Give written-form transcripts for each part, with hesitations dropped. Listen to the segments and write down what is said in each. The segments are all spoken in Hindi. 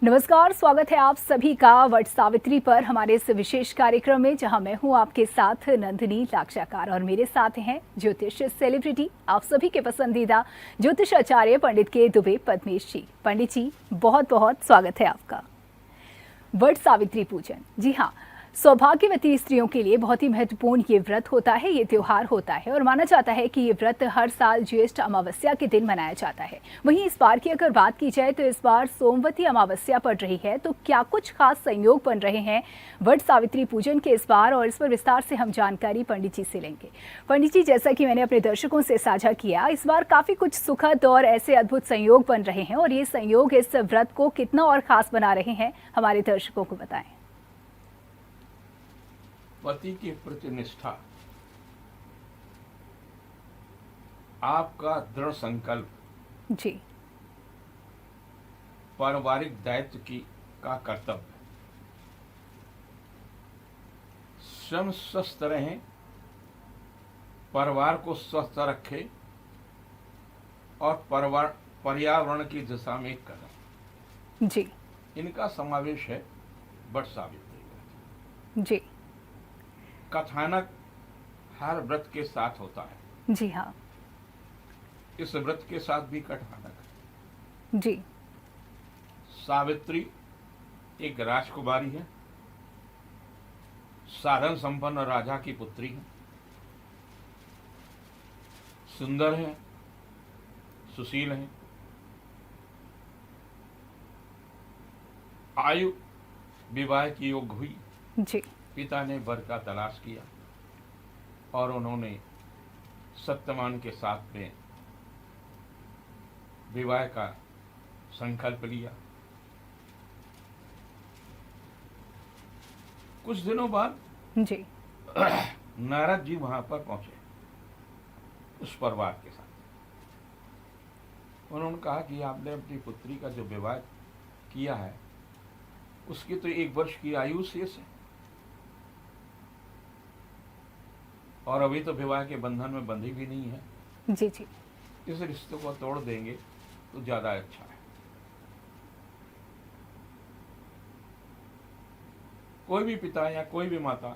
नमस्कार, स्वागत है आप सभी का वट सावित्री पर हमारे इस विशेष कार्यक्रम में, जहां मैं हूं आपके साथ नंदिनी लाक्षाकार और मेरे साथ हैं ज्योतिष सेलिब्रिटी, आप सभी के पसंदीदा ज्योतिष आचार्य पंडित के दुबे पद्मेश जी। पंडित जी, बहुत बहुत स्वागत है आपका। वट सावित्री पूजन, जी हाँ, सौभाग्यवती स्त्रियों के लिए बहुत ही महत्वपूर्ण ये व्रत होता है, ये त्योहार होता है और माना जाता है कि ये व्रत हर साल ज्येष्ठ अमावस्या के दिन मनाया जाता है। वहीं इस बार की अगर बात की जाए तो इस बार सोमवती अमावस्या पड़ रही है, तो क्या कुछ खास संयोग बन रहे हैं वट सावित्री पूजन के इस बार, और इस पर विस्तार से हम जानकारी पंडित जी से लेंगे। पंडित जी, जैसा कि मैंने अपने दर्शकों से साझा किया, इस बार काफी कुछ सुखद और ऐसे अद्भुत संयोग बन रहे हैं और ये संयोग इस व्रत को कितना और खास बना रहे हैं, हमारे दर्शकों को बताएं। पति की प्रति निष्ठा, आपका दृढ़ संकल्प जी, पारिवारिक दायित्व का कर्तव्य, स्वयं स्वस्थ रहें, परिवार को स्वस्थ रखें और पर्यावरण की दिशा में एक कदम, जी, इनका समावेश है वट सावित्री। जी, कथानक हर व्रत के साथ होता है। जी हाँ, इस व्रत के साथ भी कथानक है। जी, सावित्री एक राजकुमारी है, साधन संपन्न राजा की पुत्री है, सुंदर है, सुशील है, आयु विवाह की योग्य हुई। जी, पिता ने वर का तलाश किया और उन्होंने सत्यवान के साथ में विवाह का संकल्प लिया। कुछ दिनों बाद जी, नारद जी वहां पर पहुंचे उस परिवार के साथ। उन्होंने कहा कि आपने अपनी पुत्री का जो विवाह किया है उसकी तो 1 वर्ष की आयु शेष है और अभी तो विवाह के बंधन में बंधी भी नहीं है। जी, जी, इस रिश्ते को तोड़ देंगे तो ज्यादा अच्छा है। कोई भी पिता या कोई भी माता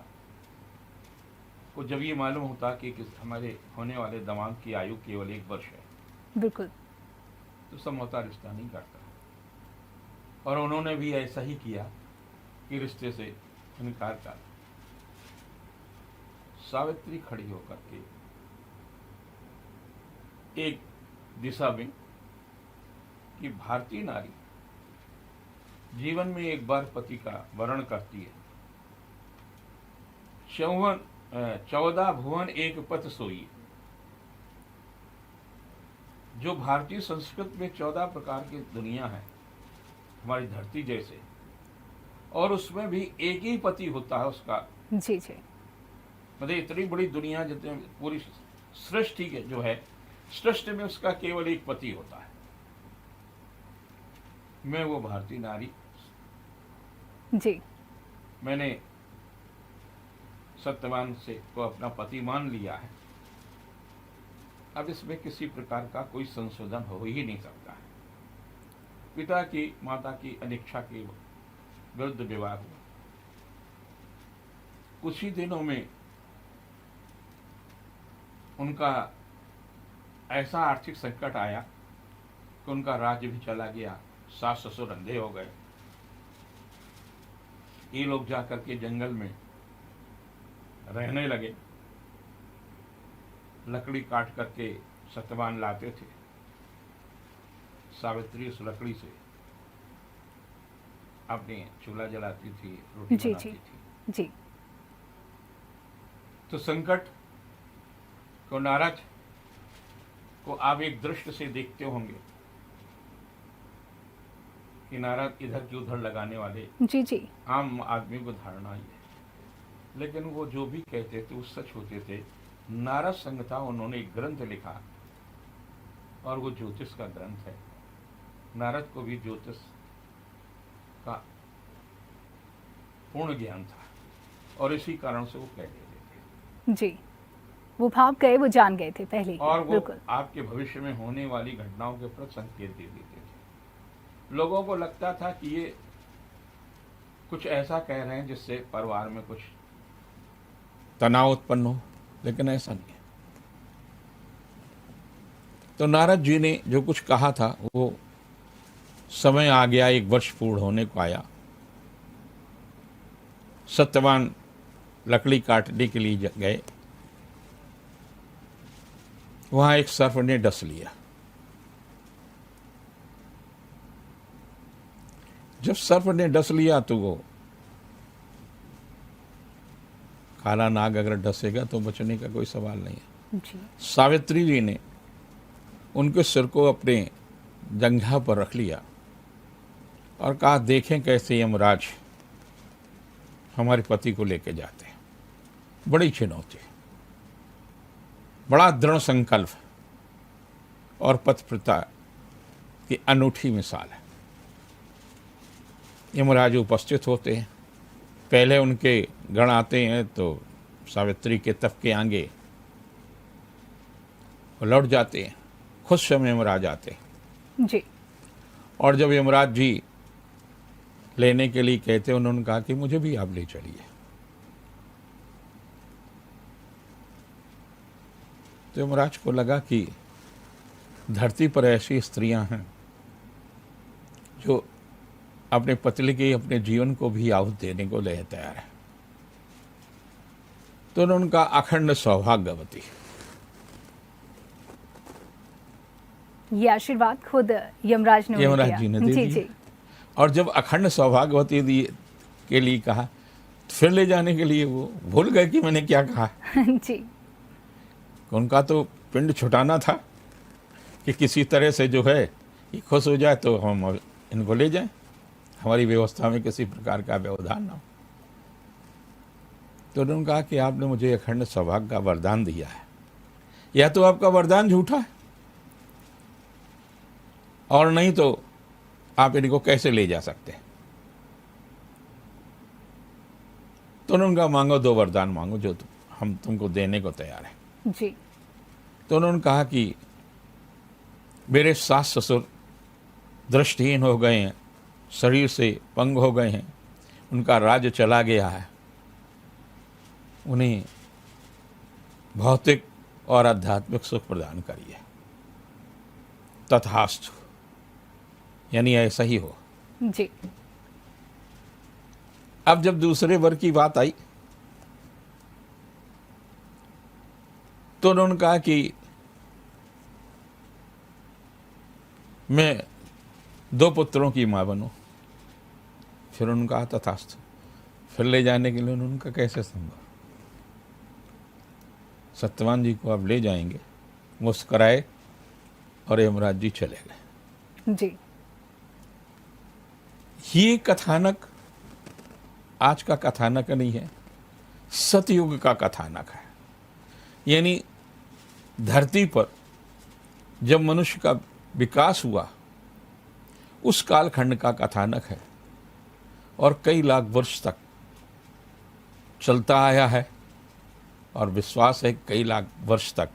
को जब ये मालूम होता कि हमारे होने वाले दामाद की आयु केवल 1 वर्ष है, बिल्कुल, तो समझौता रिश्ता नहीं करता। और उन्होंने भी ऐसा ही किया कि रिश्ते से इनकार कर। सावित्री खड़ी होकर के एक दिशा में कि भारतीय नारी जीवन में एक बार पति का वरण करती है। 14 भुवन एक पथ सोई, जो भारतीय संस्कृति में 14 प्रकार की दुनिया है हमारी धरती जैसे, और उसमें भी एक ही पति होता है उसका। जी, जी, मतलब इतनी बड़ी दुनिया जितने पूरी सृष्टि के जो है, सृष्टि में उसका केवल एक पति होता है। मैं वो भारतीय नारी, जी, मैंने सत्यवान से को अपना पति मान लिया है। अब इसमें किसी प्रकार का कोई संशोधन हो ही नहीं सकता है। पिता की माता की अनिच्छा के विरुद्ध विवाह हुआ। कुछ ही दिनों में उनका ऐसा आर्थिक संकट आया कि उनका राज्य भी चला गया, सास ससुर अंधे हो गए। ये लोग जाकर के जंगल में रहने लगे, लकड़ी काट करके सत्यवान लाते थे। सावित्री उस लकड़ी से अपने चूल्हा जलाती थी, रोटी जी, बनाती जी, थी। जी, तो संकट को नारद को आप एक दृष्टि से देखते होंगे कि नारद इधर की उधर लगाने वाले जी, जी, आम आदमी को धारणा ही है, लेकिन वो जो भी कहते थे वो सच होते थे। नारद संहिता उन्होंने एक ग्रंथ लिखा और वो ज्योतिष का ग्रंथ है। नारद को भी ज्योतिष का पूर्ण ज्ञान था और इसी कारण से वो कह देते थे। जी, वो भाव गए, वो जान गए थे पहले ही, और वो बिल्कुल, आपके भविष्य में होने वाली घटनाओं के प्रति संकेत दे देते थे। लोगों को लगता था कि ये कुछ ऐसा कह रहे हैं जिससे परिवार में कुछ तनाव उत्पन्न हो, लेकिन ऐसा नहीं है। तो नारद जी ने जो कुछ कहा था वो समय आ गया, 1 वर्ष पूर्ण होने को आया। सत्यवान लकड़ी काटने के लिए गए, वहां एक सर्प ने डस लिया। जब सर्प ने डस लिया तो वो काला नाग अगर डसेगा तो बचने का कोई सवाल नहीं है। जी। सावित्री जी ने उनके सिर को अपने जंघा पर रख लिया और कहा, देखें कैसे यमराज हमारे पति को लेके जाते हैं। बड़ी चुनौती, बड़ा दृढ़ संकल्प और पतिव्रता की अनूठी मिसाल है। यमराज उपस्थित होते हैं, पहले उनके गण आते हैं तो सावित्री के तप के आगे वो लौट जाते हैं, खुद स्वयं यमराज आते हैं। जी। और जब यमराज जी लेने के लिए कहते, उन्होंने कहा कि मुझे भी आप ले चलिए। तो यमराज को लगा कि धरती पर ऐसी स्त्रियां हैं जो अपने पति के अपने जीवन को भी आहुति देने को ले तैयार है। तो उन्होंने कहा, अखंड सौभाग्यवती। ये आशीर्वाद खुद यमराज ने यमराज जी ने दे जी दिया। जी। और जब अखंड सौभाग्यवती के लिए कहा, फिर ले जाने के लिए वो भूल गए कि मैंने क्या कहा। जी। उनका तो पिंड छुटाना था कि किसी तरह से जो है ये खुश हो जाए तो हम इनको ले जाएं, हमारी व्यवस्था में किसी प्रकार का व्यवधान ना हो। तो उन्होंने कहा कि आपने मुझे अखंड सौभाग्य का वरदान दिया है, या तो आपका वरदान झूठा है और नहीं तो आप इनको कैसे ले जा सकते हैं। तो उन्होंने कहा, मांगो, 2 वरदान मांगो जो हम तुमको देने को तैयार हैं। जी। तो उन्होंने कहा कि मेरे सास ससुर दृष्टिहीन हो गए हैं, शरीर से पंग हो गए हैं, उनका राज्य चला गया है, उन्हें भौतिक और आध्यात्मिक सुख प्रदान करिए। तथास्तु, यानी ऐसा ही हो। जी। अब जब दूसरे वर की बात आई तो उन्होंने कहा कि मैं 2 पुत्रों की मां बनूं। फिर उन्होंने कहा, तथास्तु। फिर ले जाने के लिए उन्होंने कहा, कैसे संभव, सत्यवान जी को आप ले जाएंगे। मुस्कराए और यमराज जी चले गए। जी। ये कथानक आज का कथानक नहीं है, सतयुग का कथानक है। यानी धरती पर जब मनुष्य का विकास हुआ उस कालखंड का कथानक है और कई लाख वर्ष तक चलता आया है और विश्वास है कई लाख वर्ष तक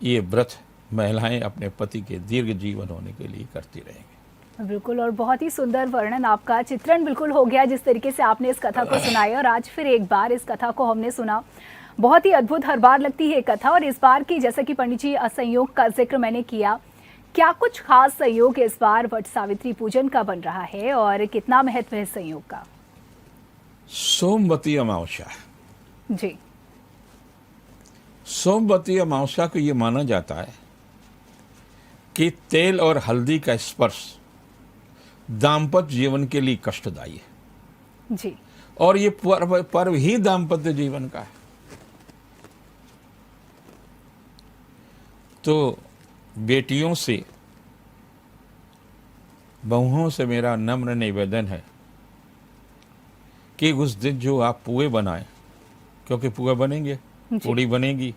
ये व्रत महिलाएं अपने पति के दीर्घ जीवन होने के लिए करती रहेंगी। बिल्कुल, और बहुत ही सुंदर वर्णन, आपका चित्रण बिल्कुल हो गया जिस तरीके से आपने इस कथा को सुनाया। और आज फिर एक बार इस कथा को हमने सुना, बहुत ही अद्भुत हर बार लगती है कथा। और इस बार की, जैसा कि पंडित जी संयोग का जिक्र मैंने किया, क्या कुछ खास संयोग इस बार वट सावित्री पूजन का बन रहा है और कितना महत्व है संयोग का? सोमवती अमावस्या। जी। सोमवती अमावस्या को ये माना जाता है कि तेल और हल्दी का स्पर्श दाम्पत्य जीवन के लिए कष्टदायी है। जी। और ये पर्व ही दाम्पत्य जीवन का है। तो बेटियों से, बहुओं से मेरा नम्र निवेदन है कि उस दिन जो आप पुए बनाएं, क्योंकि पुए बनेंगे, पूड़ी बनेगी,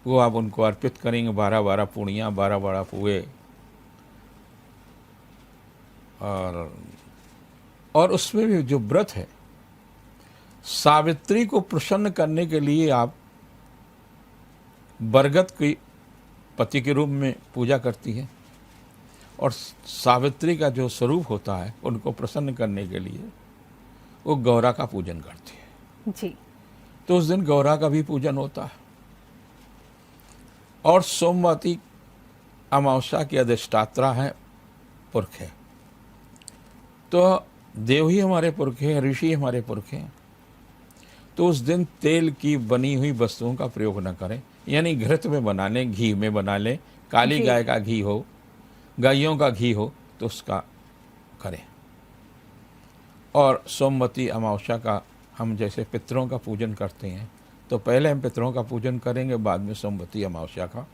वो आप उनको अर्पित करेंगे। 12 पूड़ियाँ, 12 पुए। और उसमें भी जो व्रत है, सावित्री को प्रसन्न करने के लिए आप बरगद की पति के रूप में पूजा करती है और सावित्री का जो स्वरूप होता है उनको प्रसन्न करने के लिए वो गौरा का पूजन करती है। जी। तो उस दिन गौरा का भी पूजन होता है। और सोमवती अमावस्या की अधिष्ठात्रा है, पुरख है। तो देव ही हमारे पुरख हैं, ऋषि हमारे पुरख हैं। तो उस दिन तेल की बनी हुई वस्तुओं का प्रयोग न करें, यानी घृत में बना लें, घी में बना लें, काली गाय का घी हो, गायों का घी हो तो उसका करें। और सोमवती अमावस्या का हम जैसे पितरों का पूजन करते हैं, तो पहले हम पितरों का पूजन करेंगे, बाद में सोमवती अमावस्या का,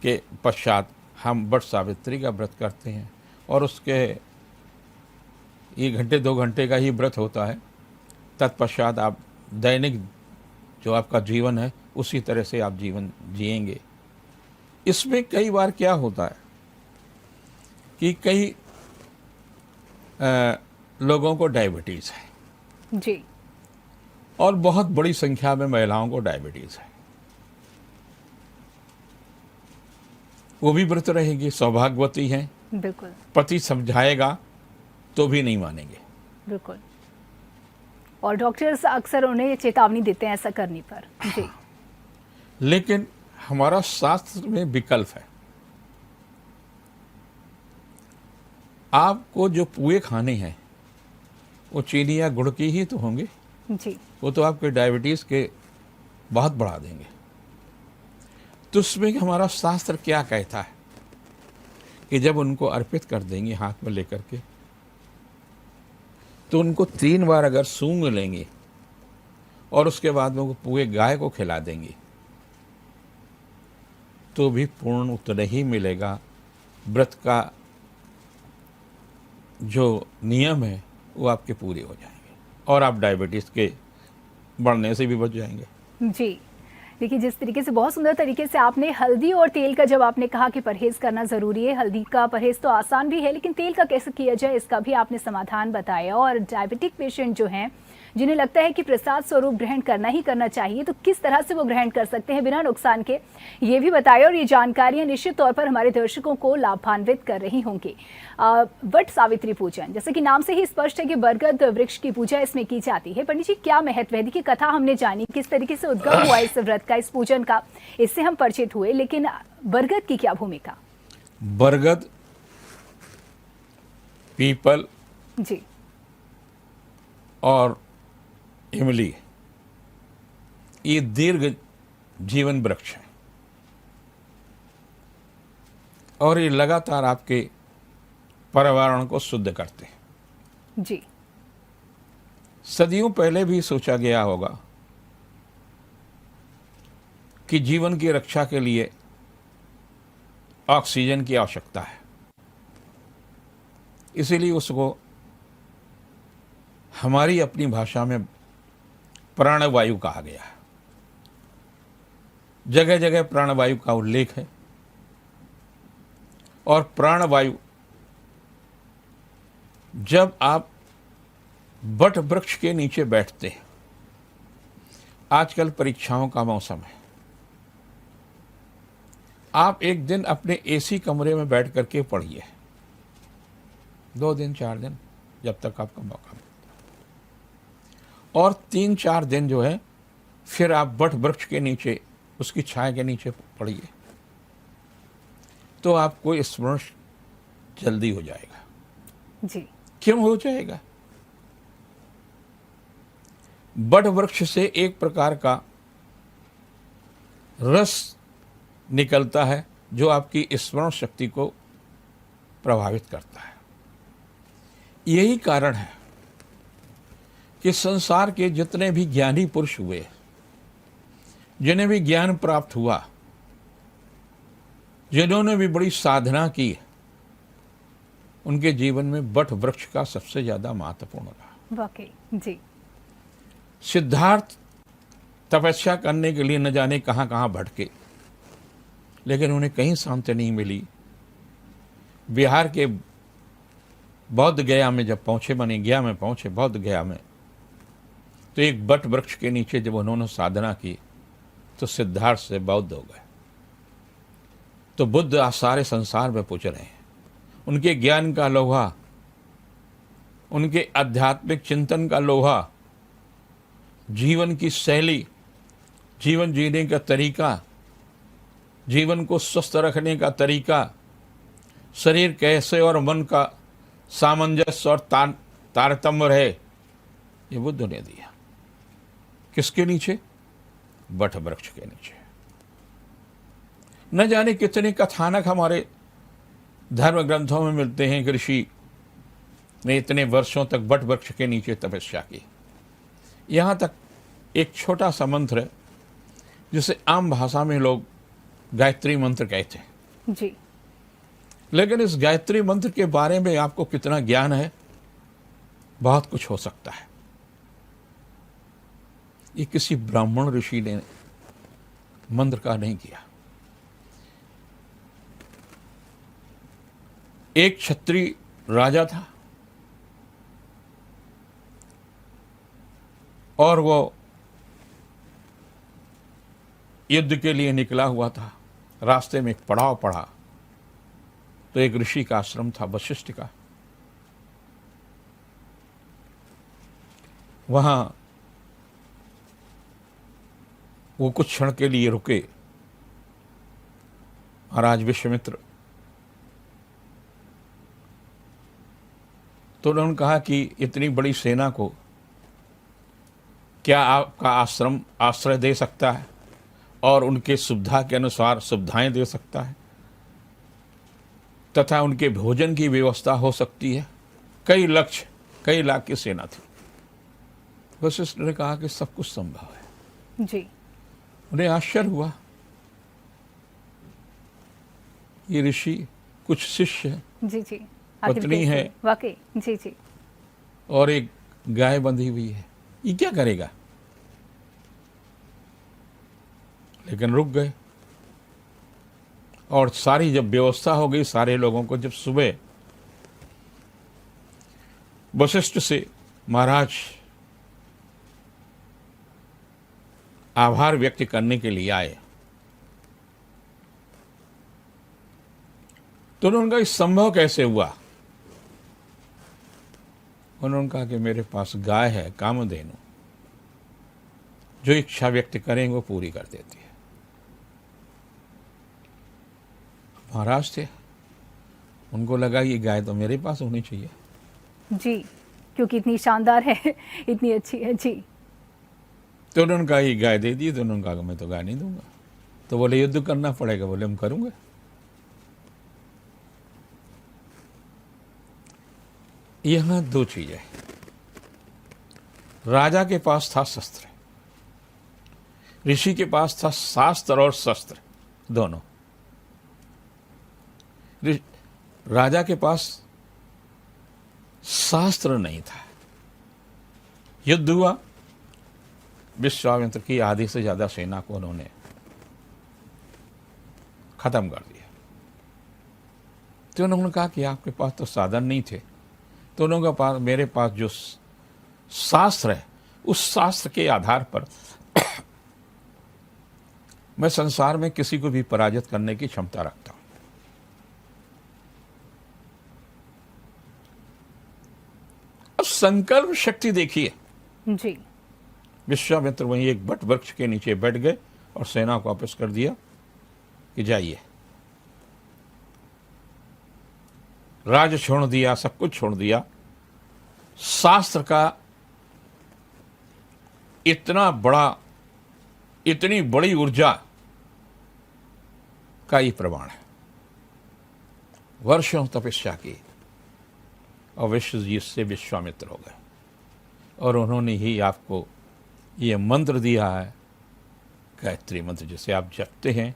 के पश्चात हम वट सावित्री का व्रत करते हैं। और उसके ये घंटे 2 घंटे का ही व्रत होता है। तत्पश्चात आप दैनिक जो आपका जीवन है उसी तरह से आप जीवन जिएंगे। इसमें कई बार क्या होता है कि कई लोगों को डायबिटीज़ है जी। और बहुत बड़ी संख्या में महिलाओं को डायबिटीज़ है। वो भी व्रत रहेगी, सौभाग्यवती हैं। बिल्कुल पति समझाएगा तो भी नहीं मानेंगे। बिल्कुल। और डॉक्टर्स अक्सर उन्हें चेतावनी देते हैं ऐसा करने पर। जी। लेकिन हमारा शास्त्र में विकल्प है। आपको जो पुए खाने हैं वो चीनी या गुड़ की ही तो होंगे। जी। वो तो आपके डायबिटीज़ के बहुत बढ़ा देंगे। तो उसमें हमारा शास्त्र क्या कहता है कि जब उनको अर्पित कर देंगे हाथ में लेकर के, तो उनको 3 बार अगर सूंघ लेंगे और उसके बाद में वो पुए गाय को खिला देंगे तो भी पूर्ण उतना ही मिलेगा। व्रत का जो नियम है वो आपके पूरे हो जाएंगे और आप डायबिटीज़ के बढ़ने से भी बच जाएंगे। जी। देखिए, जिस तरीके से बहुत सुंदर तरीके से आपने हल्दी और तेल का, जब आपने कहा कि परहेज करना ज़रूरी है, हल्दी का परहेज तो आसान भी है, लेकिन तेल का कैसे किया जाए इसका भी आपने समाधान बताया। और डायबिटिक पेशेंट जो हैं, जिन्हें लगता है कि प्रसाद स्वरूप ग्रहण करना ही करना चाहिए, तो किस तरह से वो ग्रहण कर सकते हैं बिना नुकसान के, ये भी बताया। और ये जानकारियां निश्चित तौर पर हमारे दर्शकों को लाभान्वित कर रही होंगी। वट सावित्री पूजन, जैसे कि नाम से ही स्पष्ट है कि बरगद वृक्ष की पूजा इसमें की जाती है। पंडित जी, क्या महत्व है? देखिए, कथा हमने जानी, किस तरीके से उद्गम हुआ इस व्रत का, इस पूजन का, इससे हम परिचित हुए, लेकिन बरगद की क्या भूमिका? बरगद, पीपल जी। और इमली ये दीर्घ जीवन वृक्ष है और ये लगातार आपके पर्यावरण को शुद्ध करते हैं। जी। सदियों पहले भी सोचा गया होगा कि जीवन की रक्षा के लिए ऑक्सीजन की आवश्यकता है, इसीलिए उसको हमारी अपनी भाषा में प्राणवायु कहा गया है। जगह जगह प्राणवायु का उल्लेख है और प्राणवायु जब आप वट वृक्ष के नीचे बैठते हैं, आजकल परीक्षाओं का मौसम है, आप एक दिन अपने एसी कमरे में बैठ करके पढ़िए, 2 दिन 4 दिन जब तक आपका मौका मिले, और 3-4 दिन जो है फिर आप वट वृक्ष के नीचे उसकी छाया के नीचे पढ़िए, तो आपको स्मरण जल्दी हो जाएगा। जी। क्यों हो जाएगा? वट वृक्ष से एक प्रकार का रस निकलता है जो आपकी स्मरण शक्ति को प्रभावित करता है। यही कारण है कि संसार के जितने भी ज्ञानी पुरुष हुए, जिन्हें भी ज्ञान प्राप्त हुआ, जिन्होंने भी बड़ी साधना की, उनके जीवन में वट वृक्ष का सबसे ज्यादा महत्वपूर्ण रहा। वाकई। जी। सिद्धार्थ तपस्या करने के लिए न जाने कहां कहां भटके, लेकिन उन्हें कहीं शांति नहीं मिली। बिहार के बौद्ध गया में जब पहुंचे, माने गया में पहुंचे, बौद्ध गया में, तो एक वट वृक्ष के नीचे जब उन्होंने साधना की तो सिद्धार्थ से बौद्ध हो गए। तो बुद्ध आज सारे संसार में पूछ रहे हैं उनके ज्ञान का लोहा, उनके आध्यात्मिक चिंतन का लोहा, जीवन की शैली, जीवन जीने का तरीका, जीवन को स्वस्थ रखने का तरीका, शरीर कैसे और मन का सामंजस्य और तारतम्य रहे, ये बुद्ध ने दिया। किसके नीचे? बट वृक्ष के नीचे। न जाने कितने कथानक हमारे धर्म ग्रंथों में मिलते हैं कि ऋषि ने इतने वर्षों तक बट वृक्ष के नीचे तपस्या की। यहाँ तक एक छोटा सा मंत्र है जिसे आम भाषा में लोग गायत्री मंत्र कहते हैं जी। लेकिन इस गायत्री मंत्र के बारे में आपको कितना ज्ञान है? बहुत कुछ हो सकता है। ये किसी ब्राह्मण ऋषि ने मंत्र का नहीं किया। एक क्षत्रिय राजा था और वो युद्ध के लिए निकला हुआ था। रास्ते में एक पड़ाव पड़ा तो एक ऋषि का आश्रम था, वशिष्ठ का। वहां वो कुछ क्षण के लिए रुके। महाराज विश्वामित्र, तो उन्होंने कहा कि इतनी बड़ी सेना को क्या आपका आश्रम आश्रय दे सकता है और उनके सुविधा के अनुसार सुविधाएं दे सकता है तथा उनके भोजन की व्यवस्था हो सकती है? कई लक्ष्य, कई लाख की सेना थी। वशिष्ठ ने कहा कि सब कुछ संभव है जी। उन्हें आश्चर्य हुआ। ये ऋषि, कुछ शिष्य, जी जी, पत्नी है, वाकई, जी जी, और एक गाय बंधी हुई है, ये क्या करेगा? लेकिन रुक गए। और सारी जब व्यवस्था हो गई सारे लोगों को, जब सुबह वशिष्ठ से महाराज आभार व्यक्त करने के लिए आए तो उन्होंने कहा संभव कैसे हुआ? उन्होंने कहा कि मेरे पास गाय है, कामधेनु, जो इच्छा व्यक्त करें वो पूरी कर देती है। महाराज थे, उनको लगा ये गाय तो मेरे पास होनी चाहिए जी, क्योंकि इतनी शानदार है, इतनी अच्छी है जी। तो उन्होंने कहा ये गाय दे दी। तो उन्होंने कहा मैं तो गाय नहीं दूंगा। तो बोले युद्ध करना पड़ेगा। बोले हम करूंगे। यहां दो चीजें। राजा के पास था शस्त्र, ऋषि के पास था शास्त्र और शस्त्र दोनों। राजा के पास शास्त्र नहीं था। युद्ध हुआ, विश्वामित्र की आधी से ज्यादा सेना को उन्होंने खत्म कर दिया। तो उन्होंने कहा कि आपके पास तो साधन नहीं थे। तो उन्होंने कहा मेरे पास जो शास्त्र है उस शास्त्र के आधार पर मैं संसार में किसी को भी पराजित करने की क्षमता रखता हूं। अब संकल्प शक्ति देखिए जी। विश्वामित्र वहीं एक बट वृक्ष के नीचे बैठ गए और सेना को वापस कर दिया कि जाइए। राज छोड़ दिया, सब कुछ छोड़ दिया। शास्त्र का इतना बड़ा, इतनी बड़ी ऊर्जा का ये प्रमाण है। वर्षों तपस्या की और विश्व जी से विश्वामित्र हो गए और उन्होंने ही आपको ये मंत्र दिया है, गायत्री मंत्र, जिसे आप जपते हैं।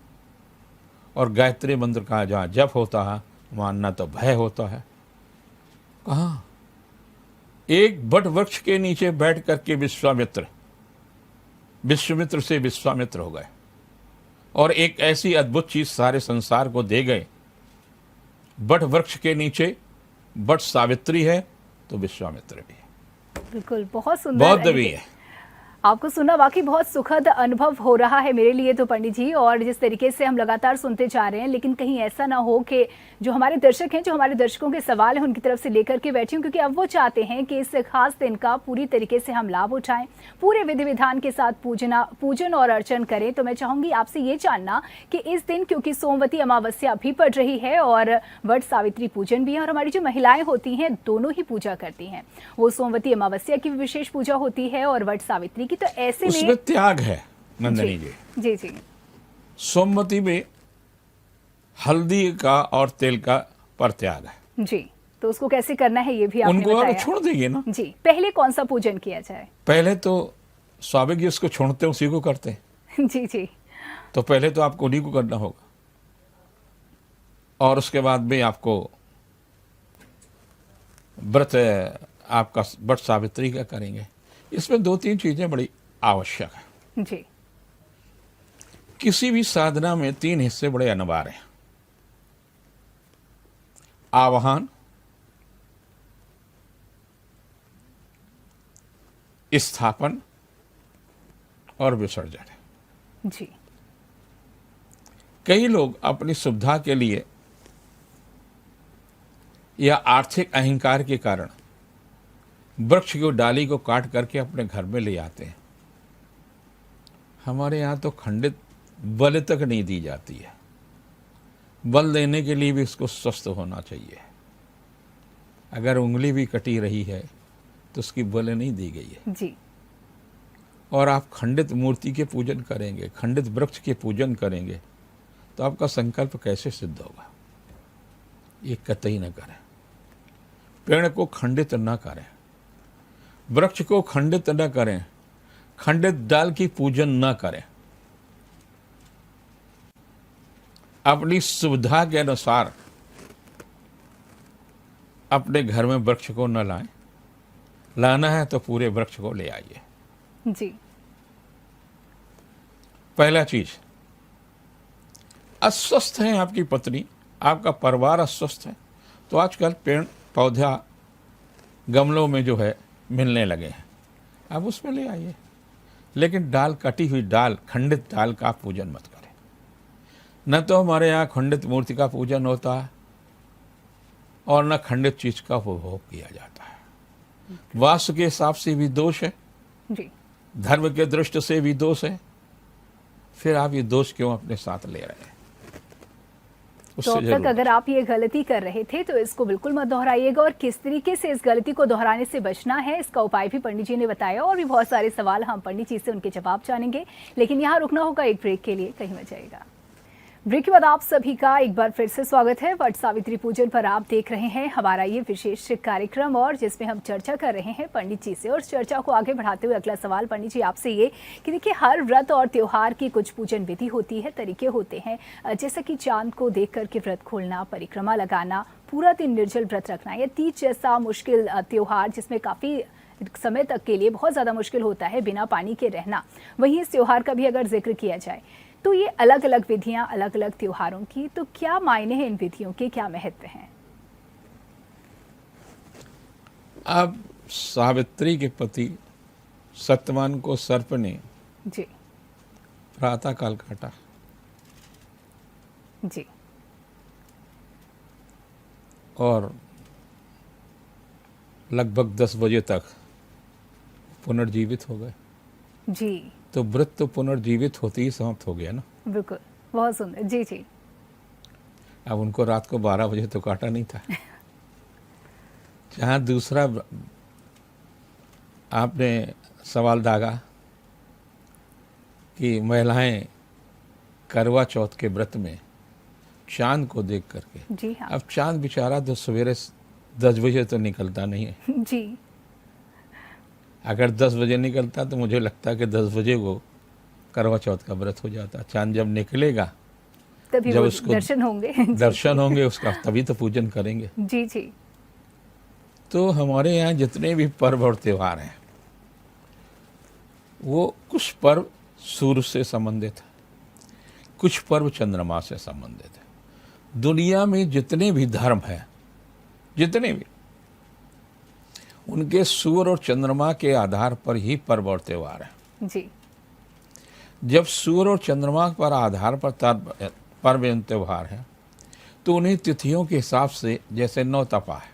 और गायत्री मंत्र का जहाँ जप होता है वहाँ न तो भय होता है। कहाँ? एक बट वृक्ष के नीचे बैठ करके विश्वामित्र से विश्वामित्र हो गए और एक ऐसी अद्भुत चीज सारे संसार को दे गए। बट वृक्ष के नीचे बट सावित्री है तो विश्वामित्र भी है। बिल्कुल, बहुत सुंदर। बौद्ध भी है। आपको सुनना वाकई बहुत सुखद अनुभव हो रहा है मेरे लिए तो पंडित जी, और जिस तरीके से हम लगातार सुनते जा रहे हैं, लेकिन कहीं ऐसा ना हो कि जो हमारे दर्शक हैं, जो हमारे दर्शकों के सवाल हैं उनकी तरफ से लेकर के बैठी हूँ, क्योंकि अब वो चाहते हैं कि इस खास दिन का पूरी तरीके से हम लाभ उठाएं, पूरे विधि विधान के साथ पूजन और अर्चन करें। तो मैं चाहूँगी आपसे ये जानना कि इस दिन, क्योंकि सोमवती अमावस्या भी पड़ रही है और वट सावित्री पूजन भी है, और हमारी जो महिलाएं होती हैं दोनों ही पूजा करती हैं, वो सोमवती अमावस्या की भी विशेष पूजा होती है और वट सावित्री की, तो ऐसे में उसमें त्याग है नंदिनी जी। जी जी सोमवती में हल्दी का और तेल का पर त्याग है जी, तो उसको कैसे करना है ये भी आपने उनको, और बताया। छोड़ देंगे ना। जी, पहले कौन सा पूजन किया जाए? पहले तो स्वाभाविक जिसको छोड़ते हैं उसी को करते हैं। जी जी तो पहले तो आपको उन्हीं को करना होगा, और उसके बाद में आपको व्रत आपका वट सावित्री का करेंगे। इसमें 2-3 चीजें बड़ी आवश्यक है। जी किसी भी साधना में 3 हिस्से बड़े अनिवार्य हैं: आवाहन, स्थापन और विसर्जन। जी कई लोग अपनी सुविधा के लिए या आर्थिक अहंकार के कारण वृक्ष की डाली को काट करके अपने घर में ले आते हैं। हमारे यहाँ तो खंडित बलि तक नहीं दी जाती है। बल देने के लिए भी उसको स्वस्थ होना चाहिए। अगर उंगली भी कटी रही है तो उसकी बलि नहीं दी गई है। जी और आप खंडित मूर्ति के पूजन करेंगे, खंडित वृक्ष के पूजन करेंगे, तो आपका संकल्प कैसे सिद्ध होगा? ये कतई न करें। पेड़ को खंडित न करें, वृक्ष को खंडित न करें, खंडित डाल की पूजन न करें। अपनी सुविधा के अनुसार अपने घर में वृक्ष को न लाएं। लाना है तो पूरे वृक्ष को ले आइए। जी पहला चीज, अस्वस्थ है आपकी पत्नी, आपका परिवार अस्वस्थ है, तो आजकल पेड़ पौधा गमलों में जो है मिलने लगे हैं, आप उसमें ले आइए। लेकिन डाल, कटी हुई डाल, खंडित डाल का पूजन मत करें। न तो हमारे यहाँ खंडित मूर्ति का पूजन होता है और न खंडित चीज का उपभोग किया जाता है। वास्तु के हिसाब से भी दोष है, जी धर्म के दृष्टि से भी दोष है। फिर आप ये दोष क्यों अपने साथ ले रहे हैं? तो अब तक अगर आप ये गलती कर रहे थे तो इसको बिल्कुल मत दोहराइएगा, और किस तरीके से इस गलती को दोहराने से बचना है इसका उपाय भी पंडित जी ने बताया, और भी बहुत सारे सवाल हम पंडित जी से उनके जवाब जानेंगे। लेकिन यहाँ रुकना होगा एक ब्रेक के लिए, कहीं मत जाइएगा। ब्रेक के बाद आप सभी का एक बार फिर से स्वागत है। वट सावित्री पूजन पर आप देख रहे हैं हमारा ये विशेष कार्यक्रम, और जिसमें हम चर्चा कर रहे हैं पंडित जी से। और चर्चा को आगे बढ़ाते हुए अगला सवाल पंडित जी आपसे ये कि देखिए, हर व्रत और त्योहार की कुछ पूजन विधि होती है, तरीके होते हैं, जैसे कि चांद को देख करके व्रत खोलना, परिक्रमा लगाना, पूरा दिन निर्जल व्रत रखना, या तीज जैसा मुश्किल त्योहार जिसमें काफ़ी समय तक के लिए बहुत ज़्यादा मुश्किल होता है बिना पानी के रहना। वहीं इस त्योहार का भी अगर जिक्र किया जाए तो ये अलग अलग विधियां, अलग अलग त्योहारों की, तो क्या मायने हैं इन विधियों के, क्या महत्व हैं? अब सावित्री के पति सत्यवान को सर्प ने जी प्रातः काल काटा, जी और लगभग 10 बजे तक पुनर्जीवित हो गए। जी तो व्रत तो पुनर्जीवित होते ही समाप्त हो गया ना। बिल्कुल, बहुत सुंदर। जी जी अब उनको रात को 12 बजे तो काटा नहीं था। जहाँ दूसरा आपने सवाल दागा कि महिलाएं करवा चौथ के व्रत में चांद को देख करके, जी हाँ, अब चांद बेचारा तो सवेरे 10 बजे तो निकलता नहीं है। जी अगर 10 बजे निकलता तो मुझे लगता है कि 10 बजे वो करवा चौथ का व्रत हो जाता। चांद जब निकलेगा तभी जब वो उसको दर्शन होंगे। दर्शन होंगे उसका, तभी तो पूजन करेंगे। जी जी तो हमारे यहाँ जितने भी पर्व और त्योहार हैं, वो कुछ पर्व सूर्य से संबंधित है, कुछ पर्व चंद्रमा से संबंधित है। दुनिया में जितने भी धर्म हैं, जितने भी, उनके सूर्य और चंद्रमा के आधार पर ही पर्व और त्योहार हैं। जी जब सूर्य और चंद्रमा पर आधार पर पर्व एवं त्योहार है, तो उन्हीं तिथियों के हिसाब से जैसे नौ तपा है,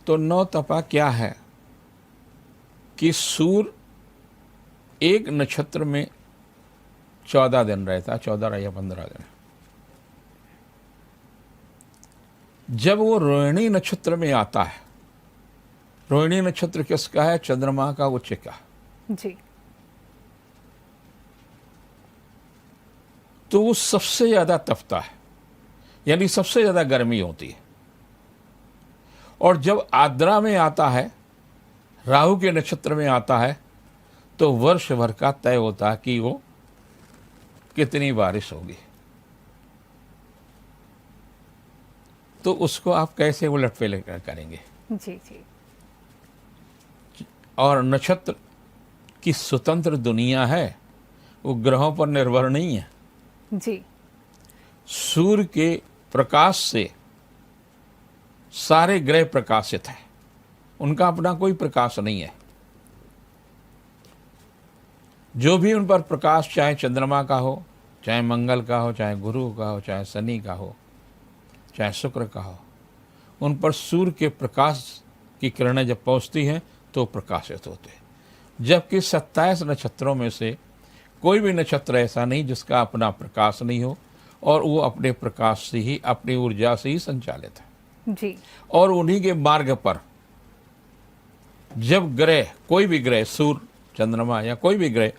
तो नौ तपा क्या है कि सूर्य एक नक्षत्र में 14 दिन रहता है, 14 या 15 दिन। जब वो रोहिणी नक्षत्र में आता है, रोहिणी नक्षत्र किसका है? चंद्रमा का, उच्च का। जी तो वो सबसे ज्यादा तपता है, यानी सबसे ज्यादा गर्मी होती है। और जब आद्रा में आता है, राहु के नक्षत्र में आता है, तो वर्ष भर का तय होता है कि वो कितनी बारिश होगी। तो उसको आप कैसे उलटफेर करेंगे? जी जी और नक्षत्र की स्वतंत्र दुनिया है, वो ग्रहों पर निर्भर नहीं है। जी सूर्य के प्रकाश से सारे ग्रह प्रकाशित हैं, उनका अपना कोई प्रकाश नहीं है। जो भी उन पर प्रकाश, चाहे चंद्रमा का हो, चाहे मंगल का हो, चाहे गुरु का हो, चाहे शनि का हो, चाहे शुक्र का हो, उन पर सूर्य के प्रकाश की किरणें जब पहुंचती हैं तो प्रकाशित होते हैं। जबकि 27 नक्षत्रों में से कोई भी नक्षत्र ऐसा नहीं जिसका अपना प्रकाश नहीं हो, और वो अपने प्रकाश से ही, अपनी ऊर्जा से ही संचालित है। जी और उन्हीं के मार्ग पर जब ग्रह, कोई भी ग्रह, सूर्य, चंद्रमा या कोई भी ग्रह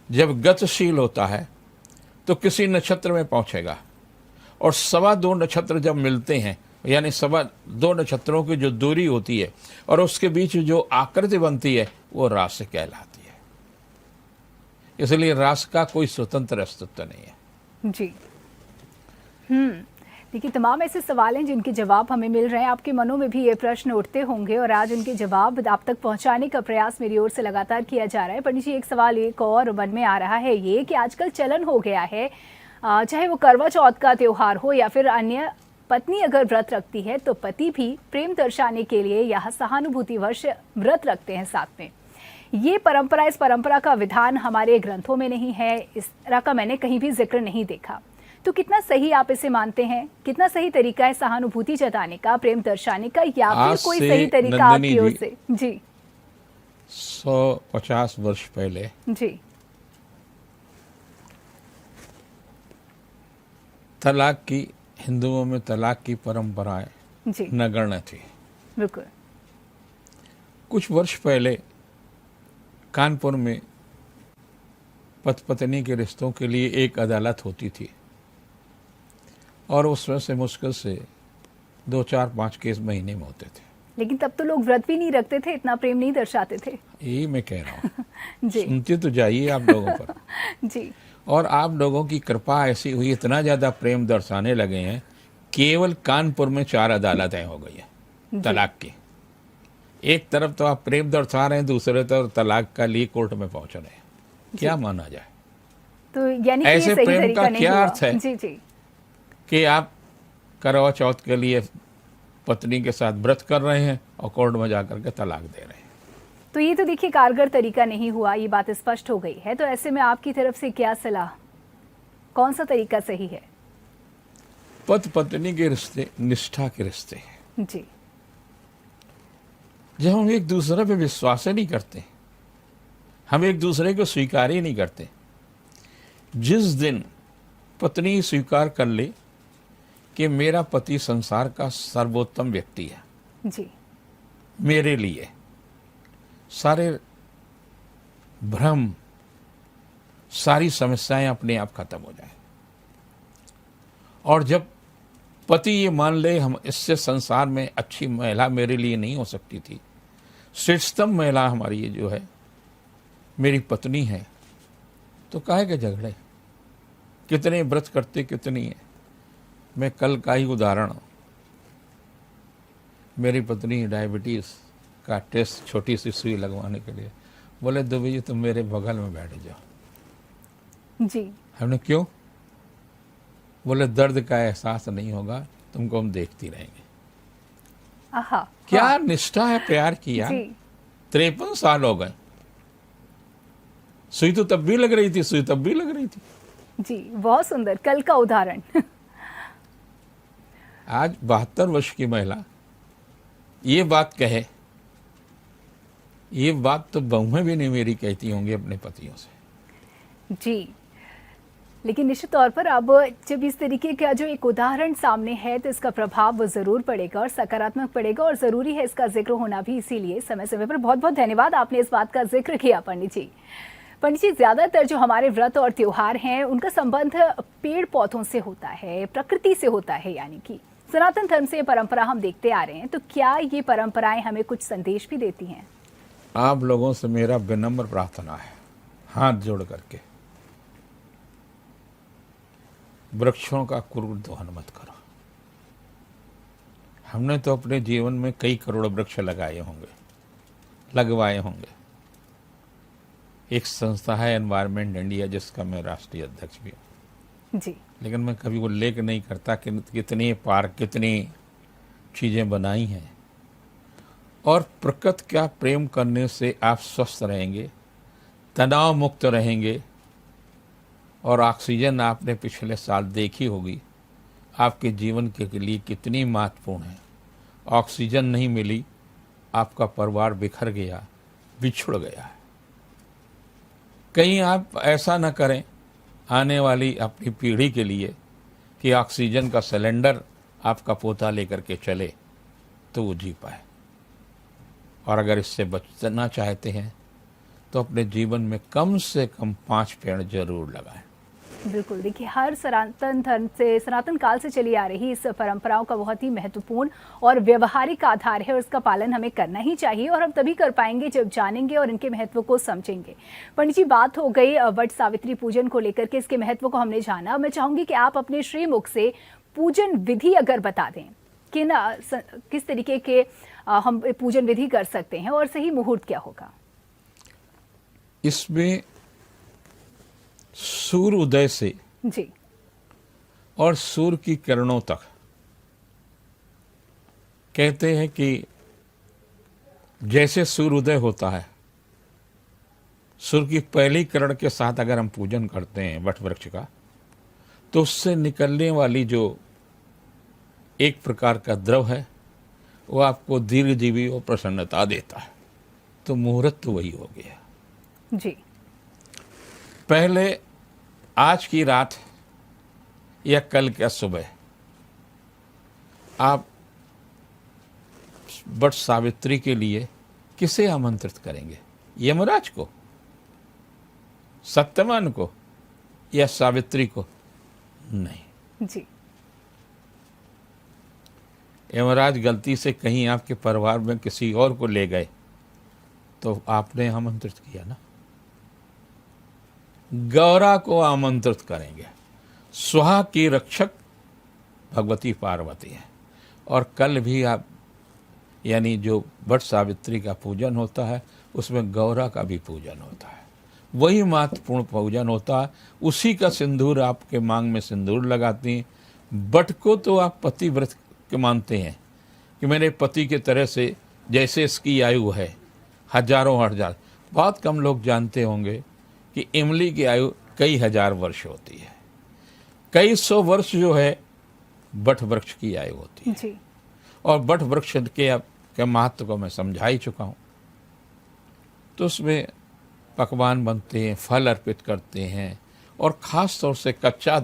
जब गतिशील होता है तो किसी नक्षत्र में पहुंचेगा, और 2.25 नक्षत्र जब मिलते हैं, यानी 2.25 नक्षत्रों की जो दूरी होती है और उसके बीच जो आकृति बनती है, वो राशि कहलाती है। इसलिए राशि का कोई स्वतंत्र अस्तित्व नहीं है। जी देखिए, तमाम ऐसे सवाल हैं जिनके जवाब हमें मिल रहे हैं। आपके मनों में भी ये प्रश्न उठते होंगे और आज उनके जवाब आप तक पहुंचाने का प्रयास मेरी ओर से लगातार किया जा रहा है। पंडित जी, एक सवाल एक और मन में आ रहा है, ये कि आजकल चलन हो गया है, चाहे वो करवा चौथ का त्योहार हो या फिर अन्य, पत्नी अगर व्रत रखती है तो पति भी प्रेम दर्शाने के लिए या सहानुभूतिवश व्रत रखते हैं साथ में। ये परंपरा, इस परंपरा का विधान हमारे ग्रंथों में नहीं है, इस तरह का मैंने कहीं भी जिक्र नहीं देखा। तो कितना सही आप इसे मानते हैं? कितना सही तरीका है सहानुभूति जताने का, प्रेम दर्शाने का, या फिर कोई सही तरीका आपकी ओर से? जी 150 वर्ष पहले जी तलाक की, हिंदुओं में तलाक की परंपराएं जी नगण्य थी। बिल्कुल। कुछ वर्ष पहले कानपुर में पति पत्नी के रिश्तों के लिए एक अदालत होती थी, और उसमें से मुश्किल से 2, 4, 5 केस महीने में होते थे। लेकिन तब तो लोग व्रत भी नहीं रखते थे, इतना प्रेम नहीं दर्शाते थे। यही मैं कह रहा हूँ। जी सुनते तो जाइए आप लोगों पर। जी और आप लोगों की कृपा ऐसी हुई, इतना ज़्यादा प्रेम दर्शाने लगे हैं, केवल कानपुर में 4 अदालतें हो गई हैं तलाक की। एक तरफ तो आप प्रेम दर्शा रहे हैं, दूसरे तरफ तलाक का लिए कोर्ट में पहुंच रहे हैं। क्या माना जाए? तो यानी कि ऐसे ये सही प्रेम तरीका का नहीं क्या हुआ। अर्थ है? जी जी कि आप करवा चौथ के लिए पत्नी के साथ व्रत कर रहे हैं और कोर्ट में जाकर के तलाक दे रहे हैं। तो ये तो देखिए कारगर तरीका नहीं हुआ, ये बात स्पष्ट हो गई है। तो ऐसे में आपकी तरफ से क्या सलाह, कौन सा तरीका सही है? पति पत्नी के रिश्ते निष्ठा के रिश्ते हैं। जी जब हम एक दूसरे पे विश्वास ही नहीं करते, हम एक दूसरे को स्वीकार ही नहीं करते, जिस दिन पत्नी स्वीकार कर ले कि मेरा पति संसार का सर्वोत्तम व्यक्ति है, जी मेरे लिए सारे भ्रम, सारी समस्याएं अपने आप खत्म हो जाए, और जब पति ये मान ले हम इससे संसार में अच्छी महिला मेरे लिए नहीं हो सकती थी, श्रेष्ठतम महिला हमारी ये जो है मेरी पत्नी है, तो काहे के झगड़े? कितने व्रत करते कितनी है। मैं कल का ही उदाहरण, मेरी पत्नी डायबिटीज़ का टेस्ट, छोटी सी सुई लगवाने के लिए बोले, दुबे जी तुम मेरे बगल में बैठ जाओ। जी हमने क्यों? बोले दर्द का एहसास नहीं होगा, तुमको हम देखती रहेंगे। आहा, क्या हाँ। निष्ठा है प्यार की यार। जी 53 साल हो गए, सुई तो तब भी लग रही थी, सुई तब भी लग रही थी। जी, बहुत सुंदर, कल का उदाहरण। आज 72 वर्ष की महिला ये बात कहे, ये बात तो बहुएं भी नहीं मेरी कहती होंगी अपने पतियों से। जी, लेकिन निश्चित तौर पर अब जब इस तरीके का जो एक उदाहरण सामने है तो इसका प्रभाव वो ज़रूर पड़ेगा और सकारात्मक पड़ेगा, और ज़रूरी है इसका जिक्र होना भी। इसीलिए समय समय पर बहुत बहुत धन्यवाद, आपने इस बात का जिक्र किया पंडित जी। पंडित जी, ज़्यादातर जो हमारे व्रत और त्योहार हैं उनका संबंध पेड़ पौधों से होता है, प्रकृति से होता है, यानी कि सनातन धर्म से ये परंपरा हम देखते आ रहे हैं। तो क्या ये परंपराएं हमें कुछ संदेश भी देती हैं? आप लोगों से मेरा विनम्र प्रार्थना है, हाथ जोड़ करके, वृक्षों का क्रूर दोहन मत करो। हमने तो अपने जीवन में कई करोड़ वृक्ष लगाए होंगे, लगवाए होंगे। एक संस्था है एनवायरमेंट इंडिया, जिसका मैं राष्ट्रीय अध्यक्ष भी हूँ जी, लेकिन मैं कभी उल्लेख नहीं करता कि कितने पार्क, कितनी चीज़ें बनाई हैं। और प्रकृति का प्रेम करने से आप स्वस्थ रहेंगे, तनाव मुक्त रहेंगे। और ऑक्सीजन आपने पिछले साल देखी होगी आपके जीवन के लिए कितनी महत्वपूर्ण है। ऑक्सीजन नहीं मिली, आपका परिवार बिखर गया, बिछुड़ गया। कहीं आप ऐसा न करें आने वाली अपनी पीढ़ी के लिए कि ऑक्सीजन का सिलेंडर आपका पोता लेकर के चले तो वो जी पाए। और अगर इससे बचना चाहते हैं तो अपने जीवन में कम से कम 5 पेड़ जरूर लगाएं। बिल्कुल। देखिए, हर सनातन धर्म से, सनातन काल से चली आ रही इस परंपराओं का बहुत ही महत्वपूर्ण और व्यवहारिक आधार है और इसका पालन हमें करना ही चाहिए। और हम तभी कर पाएंगे जब जानेंगे और इनके महत्व को समझेंगे। पंडित जी, बात हो गई वट सावित्री पूजन को लेकर के, इसके महत्व को हमने जाना। मैं चाहूंगी कि आप अपने श्रीमुख से पूजन विधि अगर बता दें कि ना किस तरीके के हम पूजन विधि कर सकते हैं और सही मुहूर्त क्या होगा। इसमें सूर्य उदय से जी, और सूर्य की किरणों तक, कहते हैं कि जैसे सूर्य उदय होता है, सूर्य की पहली किरण के साथ अगर हम पूजन करते हैं वट वृक्ष का, तो उससे निकलने वाली जो एक प्रकार का द्रव है वो आपको दीर्घजीवी और प्रसन्नता देता है। तो मुहूर्त तो वही हो गया। जी, पहले आज की रात या कल का सुबह आप वट सावित्री के लिए किसे आमंत्रित करेंगे? यमराज को, सत्यवान को, या सावित्री को? नहीं। जी, यमराज गलती से कहीं आपके परिवार में किसी और को ले गए तो आपने आमंत्रित किया ना। गौरा को आमंत्रित करेंगे। सुहा की रक्षक भगवती पार्वती है। और कल भी आप, यानी जो वट सावित्री का पूजन होता है उसमें गौरा का भी पूजन होता है। वही महत्वपूर्ण पूजन होता है। उसी का सिंदूर आपके मांग में सिंदूर लगाती हैं। वट को तो आप पतिव्रत के मानते हैं कि मेरे पति के तरह से, जैसे इसकी आयु है हजारों हजार। बहुत कम लोग जानते होंगे कि इमली की आयु कई हजार वर्ष होती है। कई सौ वर्ष जो है वट वृक्ष की आयु होती है। जी, और वट वृक्ष के महत्व को मैं समझा ही चुका हूँ। तो उसमें पकवान बनते हैं, फल अर्पित करते हैं, और ख़ास तौर से कच्चा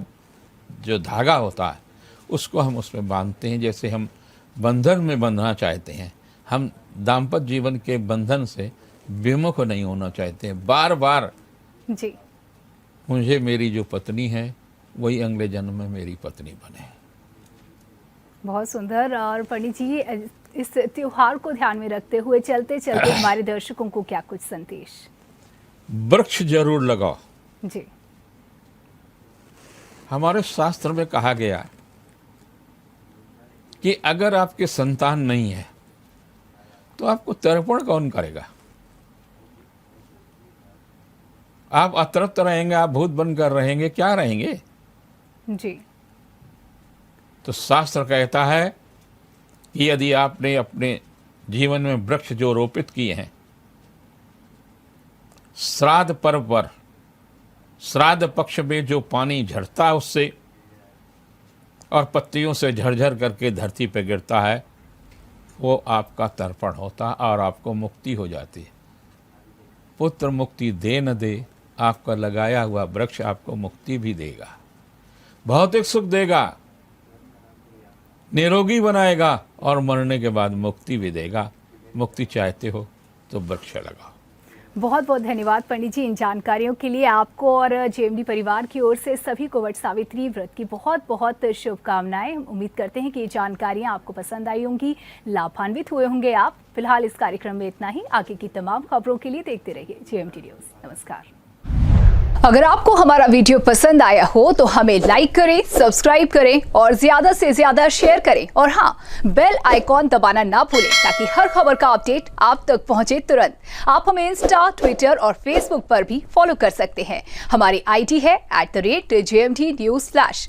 जो धागा होता है उसको हम उसमें बांधते हैं। जैसे हम बंधन में बंधना चाहते हैं, हम दाम्पत्य जीवन के बंधन से विमुख नहीं होना चाहते हैं। बार बार जी, मुझे मेरी जो पत्नी है वही अगले जन्म में मेरी पत्नी बने। बहुत सुंदर। और पंडित जी, इस त्योहार को ध्यान में रखते हुए चलते चलते हमारे दर्शकों को क्या कुछ संदेश? वृक्ष जरूर लगाओ। जी, हमारे शास्त्र में कहा गया कि अगर आपके संतान नहीं है तो आपको तर्पण कौन करेगा? आप अतृप्त रहेंगे, आप भूत बनकर रहेंगे, क्या रहेंगे? जी, तो शास्त्र कहता है कि यदि आपने अपने जीवन में वृक्ष जो रोपित किए हैं, श्राद्ध पर्व पर श्राद्ध पक्ष में जो पानी झरता है उससे और पत्तियों से झरझर करके धरती पर गिरता है, वो आपका तर्पण होता है और आपको मुक्ति हो जाती है। पुत्र मुक्ति दे न दे, आपका लगाया हुआ वृक्ष आपको मुक्ति भी देगा, भौतिक सुख देगा, निरोगी बनाएगा और मरने के बाद मुक्ति भी देगा। मुक्ति चाहते हो तो वृक्ष लगाओ। बहुत बहुत धन्यवाद पंडित जी इन जानकारियों के लिए। आपको और जेएमडी परिवार की ओर से सभी को वट सावित्री व्रत की बहुत बहुत शुभकामनाएं। उम्मीद करते हैं कि ये जानकारियां आपको पसंद आई होंगी, लाभान्वित हुए होंगे आप। फिलहाल इस कार्यक्रम में इतना ही। आगे की तमाम खबरों के लिए देखते रहिए जेएमडी न्यूज़। नमस्कार। अगर आपको हमारा वीडियो पसंद आया हो तो हमें लाइक करें, सब्सक्राइब करें और ज्यादा से ज्यादा शेयर करें। और हाँ, बेल आइकॉन दबाना ना भूलें ताकि हर खबर का अपडेट आप तक पहुंचे तुरंत। आप हमें इंस्टा, ट्विटर और फेसबुक पर भी फॉलो कर सकते हैं। हमारी आईडी है @JMD News Flash।